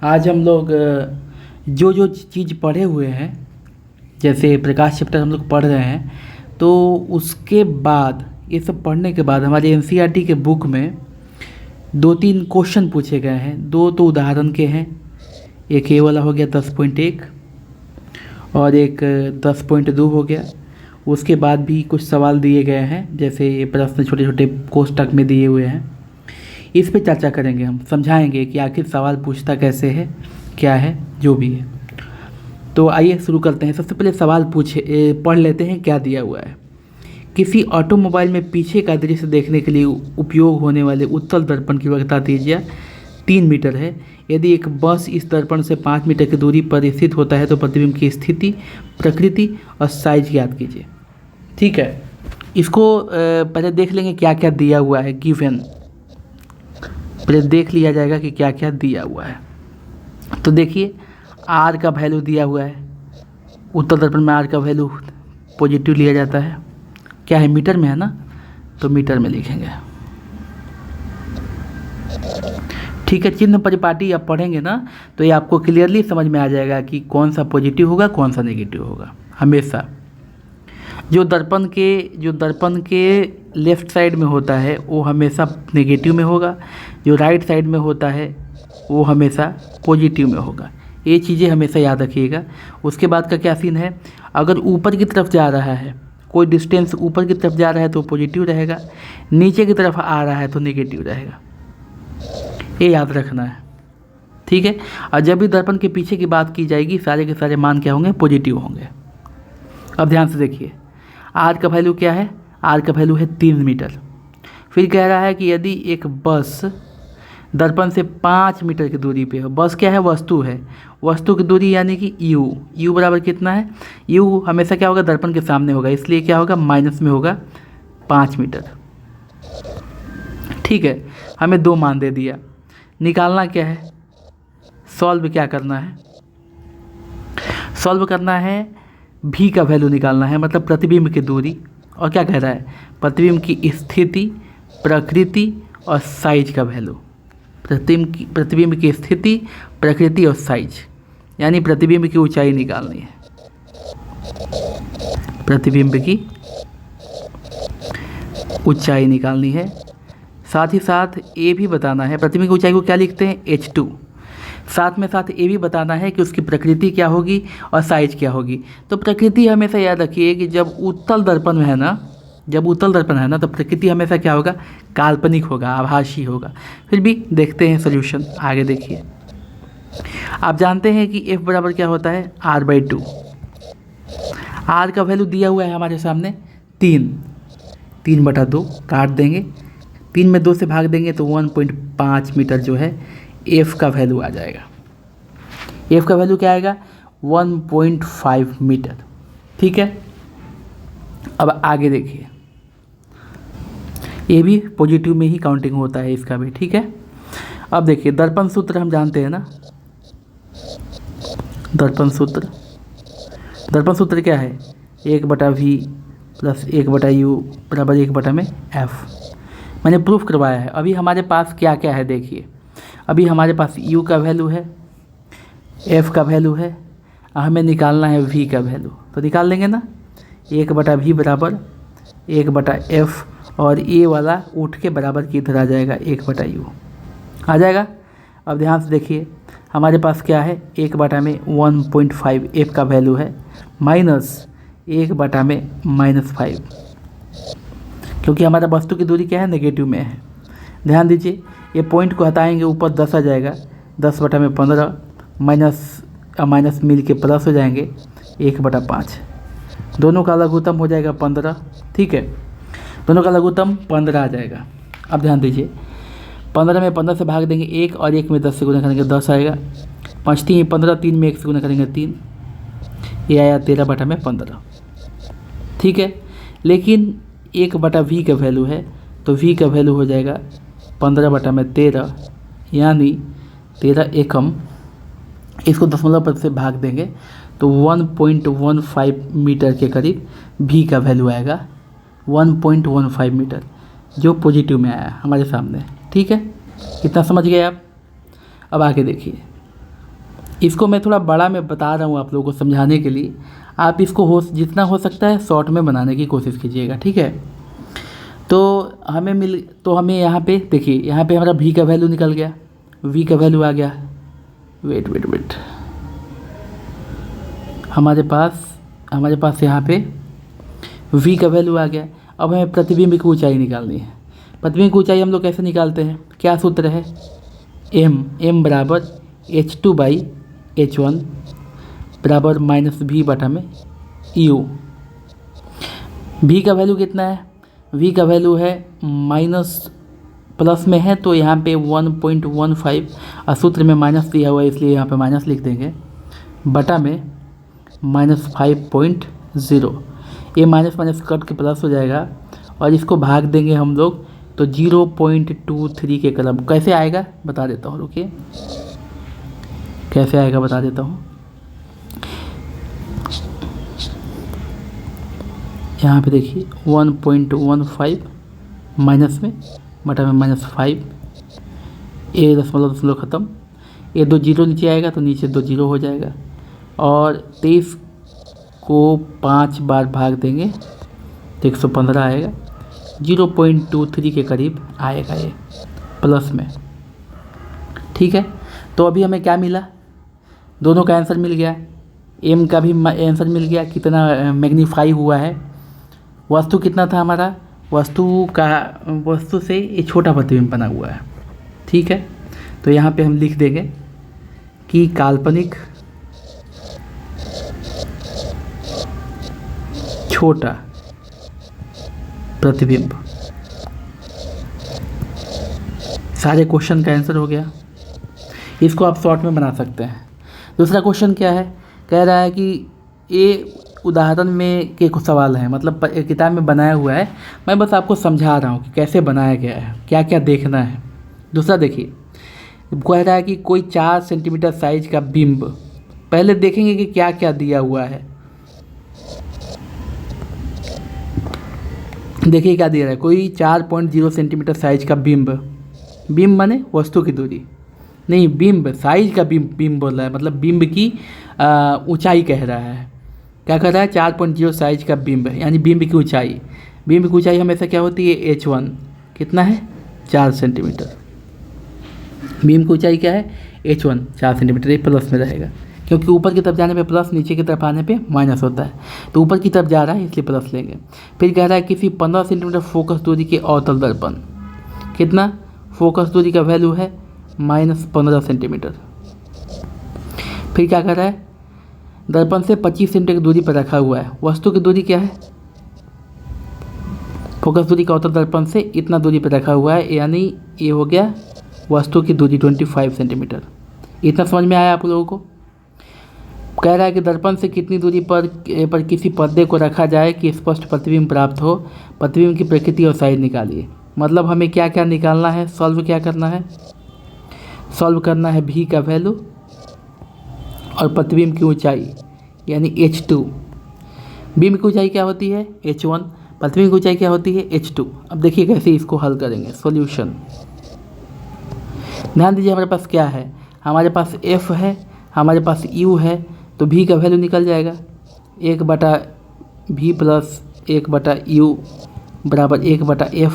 आज हम लोग जो जो चीज़ पढ़े हुए हैं, जैसे प्रकाश चैप्टर हम लोग पढ़ रहे हैं, तो उसके बाद ये सब पढ़ने के बाद हमारे एनसीईआरटी के बुक में 2-3 क्वेश्चन पूछे गए हैं। 2 तो उदाहरण के हैं, एक ये वाला हो गया 10.1 और एक 10.2 हो गया। उसके बाद भी कुछ सवाल दिए गए हैं, जैसे ये प्रश्न छोटे छोटे कोष्टक में दिए हुए हैं। इस पे चर्चा करेंगे, हम समझाएंगे कि आखिर सवाल पूछता कैसे है, क्या है, जो भी है। तो आइए शुरू करते हैं। सबसे पहले सवाल पढ़ लेते हैं क्या दिया हुआ है। किसी ऑटोमोबाइल में पीछे का दृश्य देखने के लिए उपयोग होने वाले उत्तल दर्पण की वक्रता त्रिज्या 3 मीटर है। यदि एक बस इस दर्पण से 5 मीटर की दूरी पर स्थित होता है तो प्रतिबिंब की स्थिति, प्रकृति और साइज ज्ञात कीजिए। ठीक है, इसको पहले देख लेंगे क्या क्या दिया हुआ है। गिवन पहले देख लिया जाएगा कि क्या क्या दिया हुआ है। तो देखिए, आर का वैल्यू दिया हुआ है। उत्तल दर्पण में आर का वैल्यू पॉजिटिव लिया जाता है। क्या है, मीटर में है ना, तो मीटर में लिखेंगे। ठीक है, चिन्ह परिपाटी आप पढ़ेंगे ना तो ये आपको क्लियरली समझ में आ जाएगा कि कौन सा पॉजिटिव होगा, कौन सा नेगेटिव होगा। हमेशा जो दर्पण के लेफ़्ट साइड में होता है वो हमेशा नेगेटिव में होगा, जो राइट साइड में होता है वो हमेशा पॉजिटिव में होगा। ये चीज़ें हमेशा याद रखिएगा। उसके बाद का क्या सीन है, अगर ऊपर की तरफ जा रहा है, कोई डिस्टेंस ऊपर की तरफ जा रहा है तो पॉजिटिव रहेगा, नीचे की तरफ आ रहा है तो नेगेटिव रहेगा। ये याद रखना है, ठीक है। और जब भी दर्पण के पीछे की बात की जाएगी, सारे के सारे मान क्या होंगे, पॉजिटिव होंगे। अब ध्यान से देखिए, आर का वैल्यू क्या है, आर का वैल्यू है 3 मीटर। फिर कह रहा है कि यदि एक बस दर्पण से 5 मीटर की दूरी पे हो, बस क्या है, वस्तु है, वस्तु की दूरी यानी कि यू बराबर कितना है, यू हमेशा क्या होगा, दर्पण के सामने होगा, इसलिए क्या होगा, माइनस में होगा 5 मीटर। ठीक है, हमें 2 मान दे दिया। निकालना क्या है, सॉल्व क्या करना है, सॉल्व करना है, भी का वैल्यू निकालना है, मतलब प्रतिबिंब की दूरी। और क्या कह रहा है, प्रतिबिंब की स्थिति, प्रकृति और साइज का वैल्यू। प्रतिबिंब की स्थिति, प्रकृति और साइज, यानी प्रतिबिंब की ऊंचाई निकालनी है, प्रतिबिंब की ऊंचाई निकालनी है। साथ ही साथ ये भी बताना है, प्रतिबिंब की ऊंचाई को क्या लिखते हैं, h2। साथ में साथ ये भी बताना है कि उसकी प्रकृति क्या होगी और साइज क्या होगी। तो प्रकृति हमेशा याद रखिए कि जब उत्तल दर्पण में है ना, जब उत्तल दर्पण है ना, तो प्रकृति हमेशा क्या होगा, काल्पनिक होगा, आभासी होगा। फिर भी देखते हैं सोल्यूशन, आगे देखिए। आप जानते हैं कि F बराबर क्या होता है, R/2। R का वैल्यू दिया हुआ है हमारे सामने 3/2 काट देंगे, 3 में 2 से भाग देंगे तो 1.5 मीटर जो है F का वैल्यू आ जाएगा। F का वैल्यू क्या आएगा, 1.5 मीटर। ठीक है, अब आगे देखिए, ये भी पॉजिटिव में ही काउंटिंग होता है इसका भी। ठीक है, अब देखिए, दर्पण सूत्र हम जानते हैं ना, दर्पण सूत्र क्या है, 1/v प्लस 1/u बराबर 1/f। मैंने प्रूफ करवाया है। अभी हमारे पास क्या क्या है देखिए, अभी हमारे पास u का वैल्यू है, f का वैल्यू है, हमें निकालना है v का वैल्यू, तो निकाल लेंगे ना, 1/v बराबर 1/f, और ये वाला उठ के बराबर की इधर आ जाएगा, 1/u आ जाएगा। अब ध्यान से देखिए, हमारे पास क्या है, 1/1.5 f का वैल्यू है, माइनस 1/-5, क्योंकि हमारा वस्तु की दूरी क्या है, नेगेटिव में है। ध्यान दीजिए, ये पॉइंट को हटाएंगे, ऊपर 10 आ जाएगा, 10/15 माइनस मिल के प्लस हो जाएंगे 1/5। दोनों का लघुत्तम हो जाएगा 15। ठीक है, दोनों का लघुत्तम 15 आ जाएगा। अब ध्यान दीजिए, 15 में 15 से भाग देंगे 1, और 1 में 10 से गुना करेंगे 10 आएगा, 5 3 15, 3 में 1 से गुना करेंगे 3, ये आया 13/15। ठीक है, लेकिन 1/v का वैल्यू है, तो v का वैल्यू हो जाएगा 15/13, यानी 13 एकम, इसको दशमलव पद से भाग देंगे तो 1.15 मीटर के करीब v का वैल्यू आएगा, 1.15 मीटर, जो पॉजिटिव में आया हमारे सामने। ठीक है, इतना समझ गए आप। अब आगे देखिए, इसको मैं थोड़ा बड़ा में बता रहा हूँ आप लोगों को समझाने के लिए, आप इसको जितना हो सकता है शॉर्ट में बनाने की कोशिश कीजिएगा, ठीक है। तो हमें यहाँ पे देखिए, यहाँ पे हमारा v का वैल्यू निकल गया, v का वैल्यू आ गया, वेट हमारे पास यहाँ पे v का वैल्यू आ गया। अब हमें प्रतिबिंब की ऊंचाई निकालनी है। प्रतिबिंब की ऊंचाई हम लोग कैसे निकालते हैं, क्या सूत्र है, m बराबर h2/h1 बराबर -v बटा में u। v का वैल्यू कितना है, v का वैल्यू है माइनस प्लस में है तो यहाँ पे 1.15, और सूत्र में माइनस दिया हुआ है इसलिए यहाँ पे माइनस लिख देंगे, बटा में -5.0। ये माइनस माइनस कट के प्लस हो जाएगा और इसको भाग देंगे हम लोग तो 0.23 के करीब। कैसे आएगा बता देता हूँ, रुकिए कैसे आएगा बता देता हूँ। यहाँ पे देखिए 1.15 माइनस में बटा में -5, ये दशमलव ख़त्म, ये 2 जीरो नीचे आएगा तो नीचे 2 जीरो हो जाएगा, और 23 को 5 बार भाग देंगे तो 115 आएगा, 0.23 के करीब आएगा ये प्लस में, ठीक है। तो अभी हमें क्या मिला, दोनों का आंसर मिल गया, m का भी आंसर मिल गया, कितना मैग्नीफाई हुआ है, वस्तु कितना था हमारा, वस्तु से ये छोटा प्रतिबिंब बना हुआ है, ठीक है। तो यहाँ पे हम लिख देंगे कि काल्पनिक छोटा प्रतिबिंब। सारे क्वेश्चन का आंसर हो गया, इसको आप शॉर्ट में बना सकते हैं। दूसरा क्वेश्चन क्या है, कह रहा है कि ये उदाहरण में के कुछ सवाल हैं, मतलब किताब में बनाया हुआ है, मैं बस आपको समझा रहा हूँ कि कैसे बनाया गया है, क्या क्या देखना है। दूसरा देखिए, कह रहा है कि कोई 4 सेंटीमीटर साइज का बिंब, पहले देखेंगे कि क्या क्या दिया हुआ है। देखिए क्या दिया रहा है, कोई 4.0 सेंटीमीटर साइज का बिंब, बिंब माने वस्तु की दूरी, नहीं बिंब साइज का बिंब बोल रहा है, मतलब बिंब की ऊंचाई कह रहा है। क्या कर रहा है, 4.0 साइज का बिंब, यानी बिंब की ऊंचाई। बिंब की ऊंचाई हमेशा क्या होती है, h1 कितना है 4 सेंटीमीटर। बिंब की ऊंचाई क्या है, h1 4 सेंटीमीटर, ये प्लस में रहेगा क्योंकि ऊपर की तरफ जाने पे प्लस, नीचे की तरफ आने पे माइनस होता है, तो ऊपर की तरफ जा रहा है इसलिए प्लस लेंगे। फिर कह रहा है किसी 15 सेंटीमीटर फोकस दूरी के अवतल दर्पण, कितना फोकस दूरी का वैल्यू है -15 सेंटीमीटर। फिर क्या कर रहा है, दर्पण से 25 सेंटीमीटर की दूरी पर रखा हुआ है, वस्तु की दूरी क्या है, फोकस दूरी का अवतल दर्पण से इतना दूरी पर रखा हुआ है, यानी ये हो गया वस्तु की दूरी 25 सेंटीमीटर। इतना समझ में आया आप लोगों को। कह रहा है कि दर्पण से कितनी दूरी पर किसी पर्दे को रखा जाए कि स्पष्ट प्रतिबिंब प्राप्त हो, प्रतिबिंब की प्रकृति और साइज निकालिए। मतलब हमें क्या क्या निकालना है, सॉल्व क्या करना है, सॉल्व करना है v का वैल्यू और प्रतिबिंब की ऊंचाई यानी h2। बिंब की ऊंचाई क्या होती है h1, प्रतिबिंब की ऊंचाई क्या होती है h2। अब देखिए कैसे इसको हल करेंगे, सॉल्यूशन। ध्यान दीजिए हमारे पास क्या है, हमारे पास f है, हमारे पास u है, तो v का वैल्यू निकल जाएगा 1/v प्लस 1/u बराबर 1/f।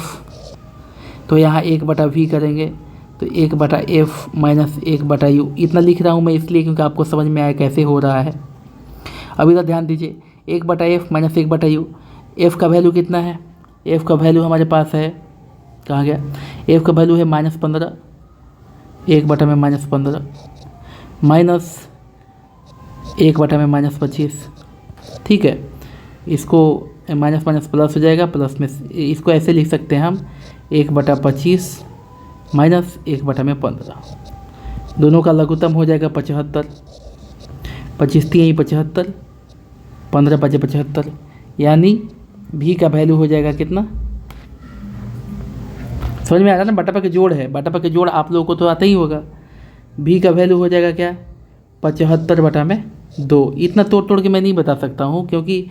तो यहाँ 1/v करेंगे तो 1/f माइनस 1/u। इतना लिख रहा हूँ मैं इसलिए क्योंकि आपको समझ में आया कैसे हो रहा है। अब इधर ध्यान दीजिए, 1/f माइनस 1/u, f का वैल्यू कितना है, f का वैल्यू हमारे पास है, कहाँ गया, f का वैल्यू है -15, 1/-15 माइनस 1/-25, ठीक है। इसको माइनस माइनस प्लस हो जाएगा, प्लस में इसको ऐसे लिख सकते हैं हम 1/25 माइनस 1/15, दोनों का लघुत्तम हो जाएगा 75, 25 3 75, 15 5 75, यानी v का वैल्यू हो जाएगा कितना, समझ में आ रहा है ना, बटा पर के जोड़ है, बटा पर के जोड़ आप लोगों को तो आता ही होगा। v का वैल्यू हो जाएगा क्या 75/2। इतना तोड़ के मैं नहीं बता सकता हूँ क्योंकि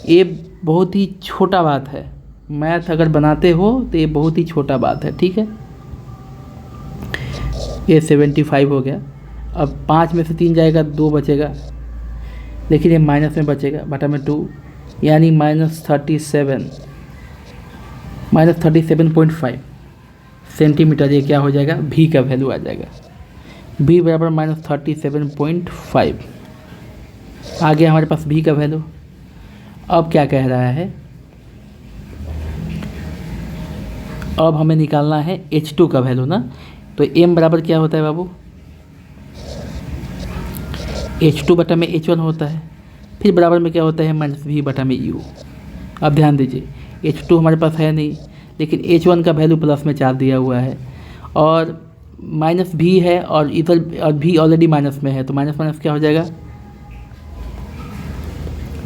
ये बहुत ही छोटा बात है, मैथ अगर बनाते हो तो ये बहुत ही छोटा बात है, ठीक है। ये 75 हो गया। अब 5 में से 3 जाएगा, 2 बचेगा, लेकिन ये माइनस में बचेगा, बटा में 2, यानी -37.5 सेंटीमीटर ये क्या हो जाएगा, भी का वैल्यू आ जाएगा। भी बराबर -37.5 आ गया हमारे पास भी का वैल्यू। अब क्या कह रहा है, अब हमें निकालना है H2 का वैल्यू ना। तो m बराबर क्या होता है बाबू, H2 बटा में H1 होता है, फिर बराबर में क्या होता है -v बटा में u। अब ध्यान दीजिए H2 हमारे पास है नहीं, लेकिन H1 का वैल्यू प्लस में 4 दिया हुआ है, और माइनस भी है, और इधर और भी ऑलरेडी माइनस में है, तो माइनस माइनस क्या हो जाएगा,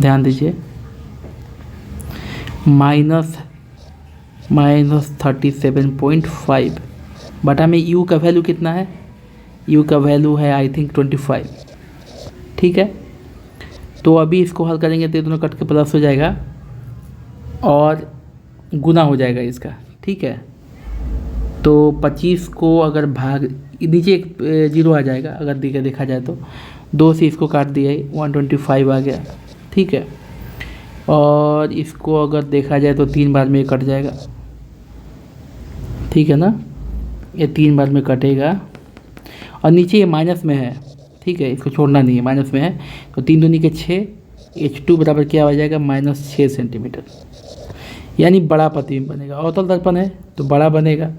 ध्यान दीजिए, -37.5 बटा में u का वैल्यू कितना है, u का वैल्यू है आई थिंक 25। ठीक है, तो अभी इसको हल करेंगे तो ये दोनों कट के प्लस हो जाएगा और गुना हो जाएगा इसका। ठीक है, तो 25 को अगर भाग, नीचे एक 0 आ जाएगा अगर देखा जाए तो, 2 से इसको काट दिया 125 आ गया। ठीक है, और इसको अगर देखा जाए तो 3 बार में ये कट जाएगा। ठीक है ना, ये 3 बार में कटेगा, और नीचे ये माइनस में है। ठीक है, इसको छोड़ना नहीं है, माइनस में है, तो 3 दूनी के 6, H2 बराबर क्या हो जाएगा, -6 सेंटीमीटर, यानी बड़ा प्रतिबिंब बनेगा। अवतल दर्पण है तो बड़ा बनेगा,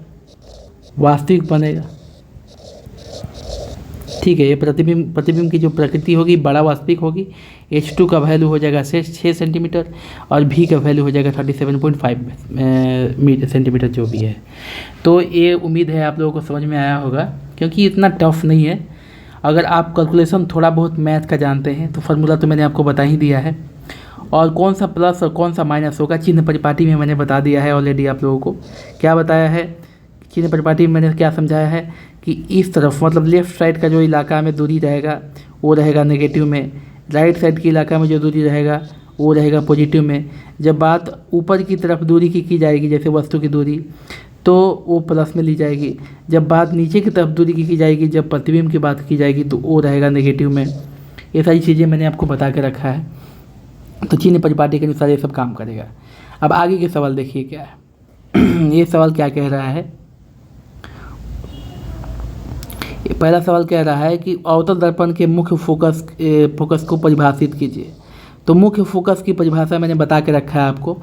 वास्तविक बनेगा। ठीक है, ये प्रतिबिंब की जो प्रकृति होगी बड़ा वास्तविक होगी। H2 का वैल्यू हो जाएगा 6 सेंटीमीटर, और V का वैल्यू हो जाएगा 37.5 सेंटीमीटर जो भी है। तो ये उम्मीद है आप लोगों को समझ में आया होगा, क्योंकि इतना टफ नहीं है। अगर आप कैलकुलेशन थोड़ा बहुत मैथ का जानते हैं तो फार्मूला तो मैंने आपको बता ही दिया है, और कौन सा प्लस और कौन सा माइनस होगा चिन्ह परिपाटी में मैंने बता दिया है ऑलरेडी। आप लोगों को क्या बताया है, चिन्ह परिपाटी में मैंने क्या समझाया है कि इस तरफ मतलब लेफ़्ट साइड का जो इलाका में दूरी रहेगा वो रहेगा नेगेटिव में, राइट साइड के इलाका में जो दूरी रहेगा वो रहेगा पॉजिटिव में। जब बात ऊपर की तरफ दूरी की जाएगी, जैसे वस्तु की दूरी, तो वो प्लस में ली जाएगी। जब बात नीचे की तरफ दूरी की जाएगी, जब प्रतिबिंब की बात की जाएगी, तो वो रहेगा नेगेटिव में। ये सारी चीज़ें मैंने आपको बता के रखा है, तो चिन्ह परिपाटी के अनुसार ये सब काम करेगा। अब आगे के सवाल देखिए क्या है। ये सवाल क्या कह रहा है, पहला सवाल कह रहा है कि अवतल दर्पण के मुख्य फोकस को परिभाषित कीजिए। तो मुख्य फोकस की परिभाषा मैंने बता के रखा है आपको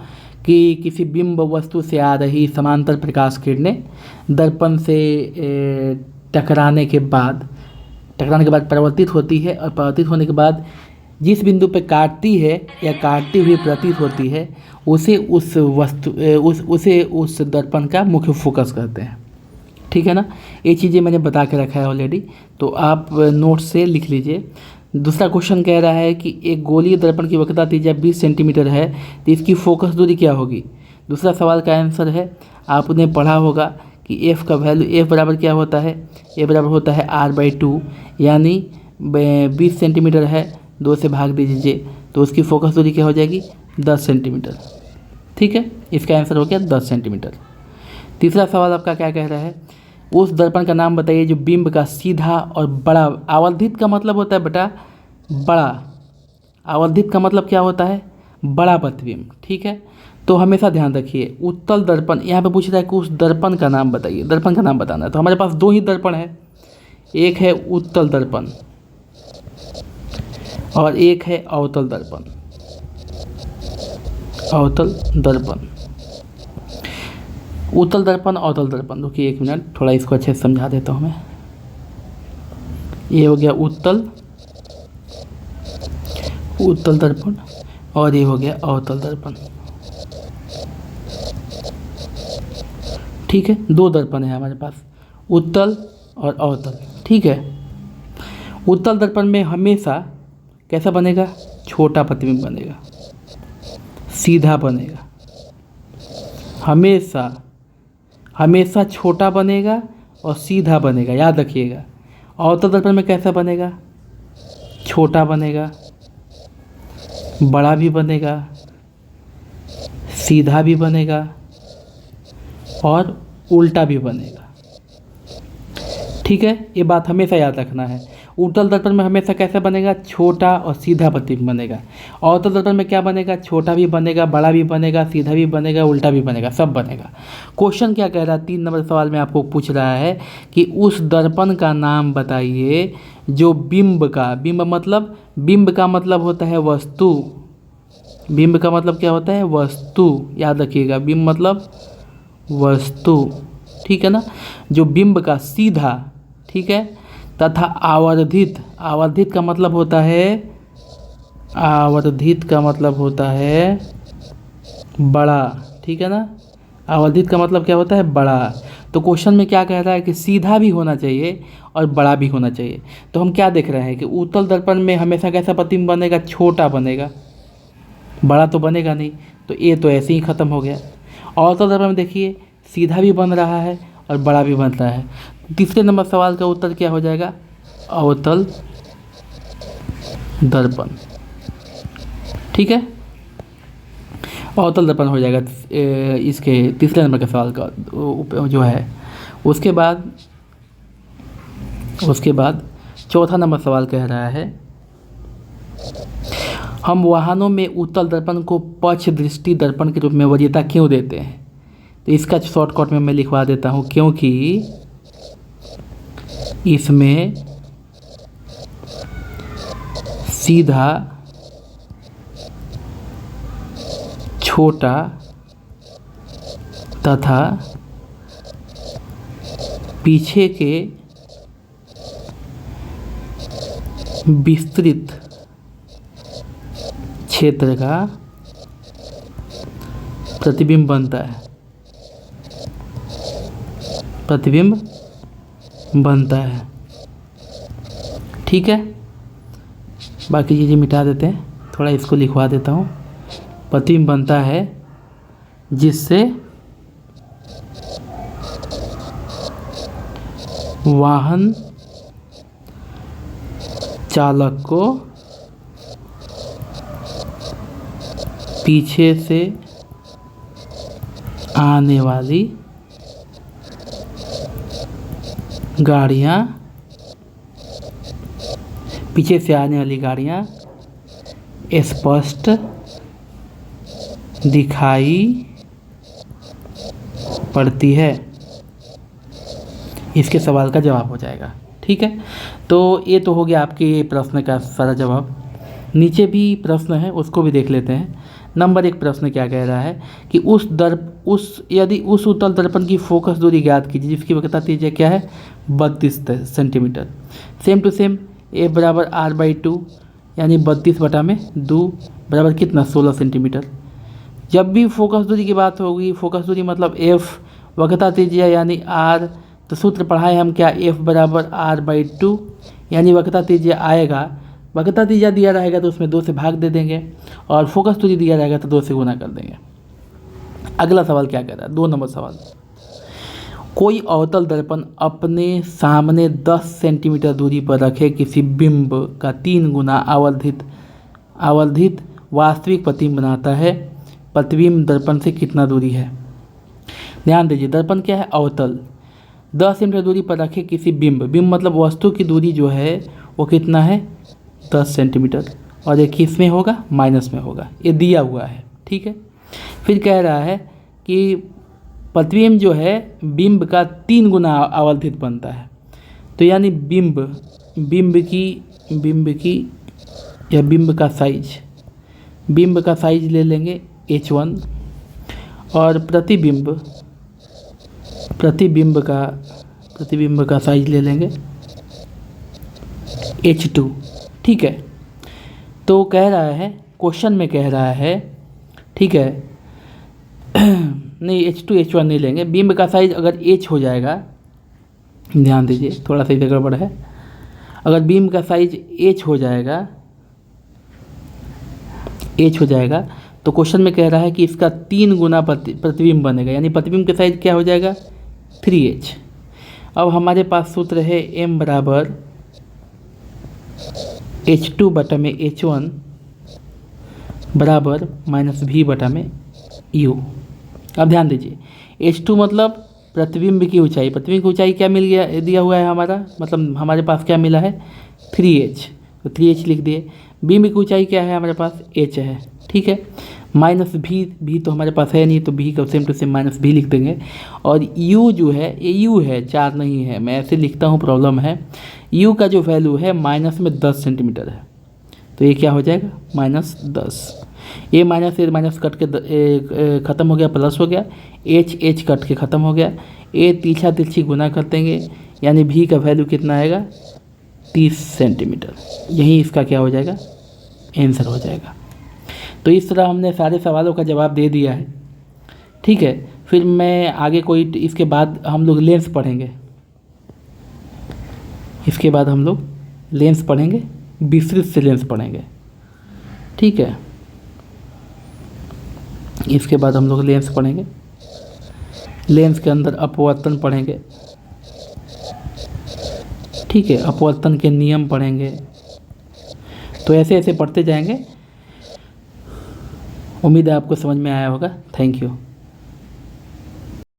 कि किसी बिंब वस्तु से आ रही समांतर प्रकाश किरणें दर्पण से टकराने के बाद परावर्तित होती है, और परावर्तित होने के बाद जिस बिंदु पर काटती है या काटती हुई प्रतीत होती है उसे उस दर्पण का मुख्य फोकस कहते हैं। ठीक है ना, ये चीज़ें मैंने बता के रखा है ऑलरेडी, तो आप नोट से लिख लीजिए। दूसरा क्वेश्चन कह रहा है कि एक गोलीय दर्पण की वक्रता त्रिज्या 20 सेंटीमीटर है, तो इसकी फोकस दूरी क्या होगी। दूसरा सवाल का आंसर है, आपने पढ़ा होगा कि एफ़ का वैल्यू, एफ़ बराबर क्या होता है, एफ बराबर होता है r/2, यानी 20 सेंटीमीटर है, 2 से भाग दीजिए तो उसकी फोकस दूरी क्या हो जाएगी, 10 सेंटीमीटर। ठीक है, इसका आंसर हो गया 10 सेंटीमीटर। तीसरा सवाल आपका क्या कह रहा है, उस दर्पण का नाम बताइए जो बिंब का सीधा और बड़ा, आवर्धित का मतलब होता है बेटा बड़ा, आवर्धित का मतलब क्या होता है, बड़ा प्रतिबिंब। ठीक है, तो हमेशा ध्यान रखिए उत्तल दर्पण, यहाँ पे पूछ रहा है कि उस दर्पण का नाम बताइए, दर्पण का नाम बताना है। तो हमारे पास 2 ही दर्पण है, एक है उत्तल दर्पण और एक है अवतल दर्पण। अवतल दर्पण, उत्तल दर्पण, अवतल दर्पण, रुकिए 1 मिनट, थोड़ा इसको अच्छे से समझा देता हूँ मैं। ये हो गया उत्तल दर्पण और ये हो गया अवतल दर्पण। ठीक है, 2 दर्पण है हमारे पास, उत्तल और अवतल। ठीक है, उत्तल दर्पण में हमेशा कैसा बनेगा, छोटा प्रतिबिंब बनेगा, सीधा बनेगा, हमेशा छोटा बनेगा और सीधा बनेगा, याद रखिएगा। अवतल दर्पण में कैसा बनेगा, छोटा बनेगा, बड़ा भी बनेगा, सीधा भी बनेगा और उल्टा भी बनेगा। ठीक है, ये बात हमेशा याद रखना है। उत्तल दर्पण में हमेशा कैसा बनेगा, छोटा और सीधा प्रतिबिंब बनेगा। अवतल दर्पण में क्या बनेगा, छोटा भी बनेगा, बड़ा भी बनेगा, सीधा भी बनेगा, उल्टा भी बनेगा, सब बनेगा। क्वेश्चन क्या कह रहा है, 3 नंबर सवाल में आपको पूछ रहा है कि उस दर्पण का नाम बताइए जो बिंब का मतलब होता है वस्तु। बिंब का मतलब क्या होता है, वस्तु, याद रखिएगा, बिंब मतलब वस्तु, ठीक है ना। जो बिंब का सीधा, ठीक है, तथा आवर्धित का मतलब होता है बड़ा, ठीक है ना। आवर्धित का मतलब क्या होता है, बड़ा। तो क्वेश्चन में क्या कह रहा है कि सीधा भी होना चाहिए और बड़ा भी होना चाहिए। तो हम क्या देख रहे हैं कि उत्तल दर्पण में हमेशा कैसा प्रतिबिंब बनेगा, छोटा बनेगा, बड़ा तो बनेगा नहीं। तो ये तो ऐसे ही ख़त्म हो गया। अवतल दर्पण में देखिए सीधा भी बन रहा है और बड़ा भी बन रहा है। तीसरे नंबर सवाल का उत्तर क्या हो जाएगा, अवतल दर्पण, ठीक है, अवतल दर्पण हो जाएगा इसके तीसरे नंबर के सवाल का जो है। उसके बाद चौथा नंबर सवाल कह रहा है, हम वाहनों में उत्तल दर्पण को पक्ष दृष्टि दर्पण के रूप में वरीयता क्यों देते हैं। तो इसका शॉर्टकट में मैं लिखवा देता हूँ, क्योंकि इसमें सीधा, छोटा तथा पीछे के विस्तृत क्षेत्र का प्रतिबिंब बनता है, ठीक है। बाकी चीज़ें मिटा देते हैं, थोड़ा इसको लिखवा देता हूँ। प्रतिबिंब बनता है जिससे वाहन चालक को पीछे से आने वाली गाड़ियाँ स्पष्ट दिखाई पड़ती है। इसके सवाल का जवाब हो जाएगा, ठीक है। तो ये तो हो गया आपके प्रश्न का सारा जवाब। नीचे भी प्रश्न है, उसको भी देख लेते हैं। नंबर 1 प्रश्न क्या कह रहा है कि यदि उस उत्तल दर्पण की फोकस दूरी ज्ञात कीजिए जिसकी वक्रता त्रिज्या क्या है, 32 centimetre. Same to same A बराबर R/2 यानी 32/2 बराबर कितना, 16 सेंटीमीटर। जब भी फोकस दूरी की बात होगी, फोकस दूरी मतलब F, वक्रता त्रिज्या यानी R, तो सूत्र पढ़ाए हम क्या, F बराबर R/2 यानी वक्रता त्रिज्या आएगा, वक्रता त्रिज्या दिया रहेगा तो उसमें 2 से भाग दे देंगे और फोकस दूरी दिया रहेगा तो 2 से गुना कर देंगे। अगला सवाल क्या कह रहा है, 2 नंबर सवाल, कोई अवतल दर्पण अपने सामने 10 सेंटीमीटर दूरी पर रखे किसी बिंब का 3 गुना आवर्धित वास्तविक प्रतिबिंब बनाता है। प्रतिबिंब दर्पण से कितना दूरी है। ध्यान दीजिए, दर्पण क्या है, अवतल। 10 सेंटीमीटर दूरी पर रखे किसी बिंब मतलब वस्तु की दूरी जो है वो कितना है, 10 सेंटीमीटर, और ये किस में होगा, माइनस में होगा, ये दिया हुआ है, ठीक है। फिर कह रहा है कि प्रतिबिंब जो है बिंब का 3 गुना आवर्धित बनता है। तो यानी बिंब का साइज ले लेंगे H1 और प्रतिबिंब का साइज ले लेंगे H2, ठीक है। तो कह रहा है, क्वेश्चन में कह रहा है, ठीक है, नहीं H2 H1 नहीं लेंगे, बिंब का साइज अगर H हो जाएगा, ध्यान दीजिए थोड़ा सा इधर गड़बड़ है, अगर बिंब का साइज H हो जाएगा तो क्वेश्चन में कह रहा है कि इसका 3 गुना प्रतिबिंब बनेगा, यानी प्रतिबिंब का साइज क्या हो जाएगा, 3H। अब हमारे पास सूत्र है M बराबर H2/H1 बराबर -V/U। अब ध्यान दीजिए, H2 मतलब प्रतिबिंब की ऊंचाई, प्रतिबिंब की ऊंचाई क्या मिल गया, दिया हुआ है हमारा, मतलब हमारे पास क्या मिला है 3h, तो 3h लिख दिए। बिंब की ऊंचाई क्या है हमारे पास h है, ठीक है। माइनस भी तो हमारे पास है नहीं, तो भी का सेम टू सेम माइनस भी लिख देंगे। और u जो है ये u है, 4 नहीं है, मैं ऐसे लिखता हूँ, प्रॉब्लम है। u का जो वैल्यू है माइनस में 10 सेंटीमीटर है, तो ये क्या हो जाएगा -10। ये माइनस कट के ख़त्म हो गया, प्लस हो गया, h कट के ख़त्म हो गया, ए तिरछा तिरछी गुना कर देंगे, यानी भी का वैल्यू कितना आएगा 30 सेंटीमीटर। यही इसका क्या हो जाएगा आंसर हो जाएगा। तो इस तरह हमने सारे सवालों का जवाब दे दिया है, ठीक है। फिर मैं आगे कोई, इसके बाद हम लोग लेंस पढ़ेंगे, इसके बाद हम लोग लेंस पढ़ेंगे, विस्तृत से लेंस पढ़ेंगे, ठीक है। इसके बाद हम लोग लेंस पढ़ेंगे, लेंस के अंदर अपवर्तन पढ़ेंगे, ठीक है, अपवर्तन के नियम पढ़ेंगे। तो ऐसे ऐसे पढ़ते जाएंगे। उम्मीद है आपको समझ में आया होगा। Thank you.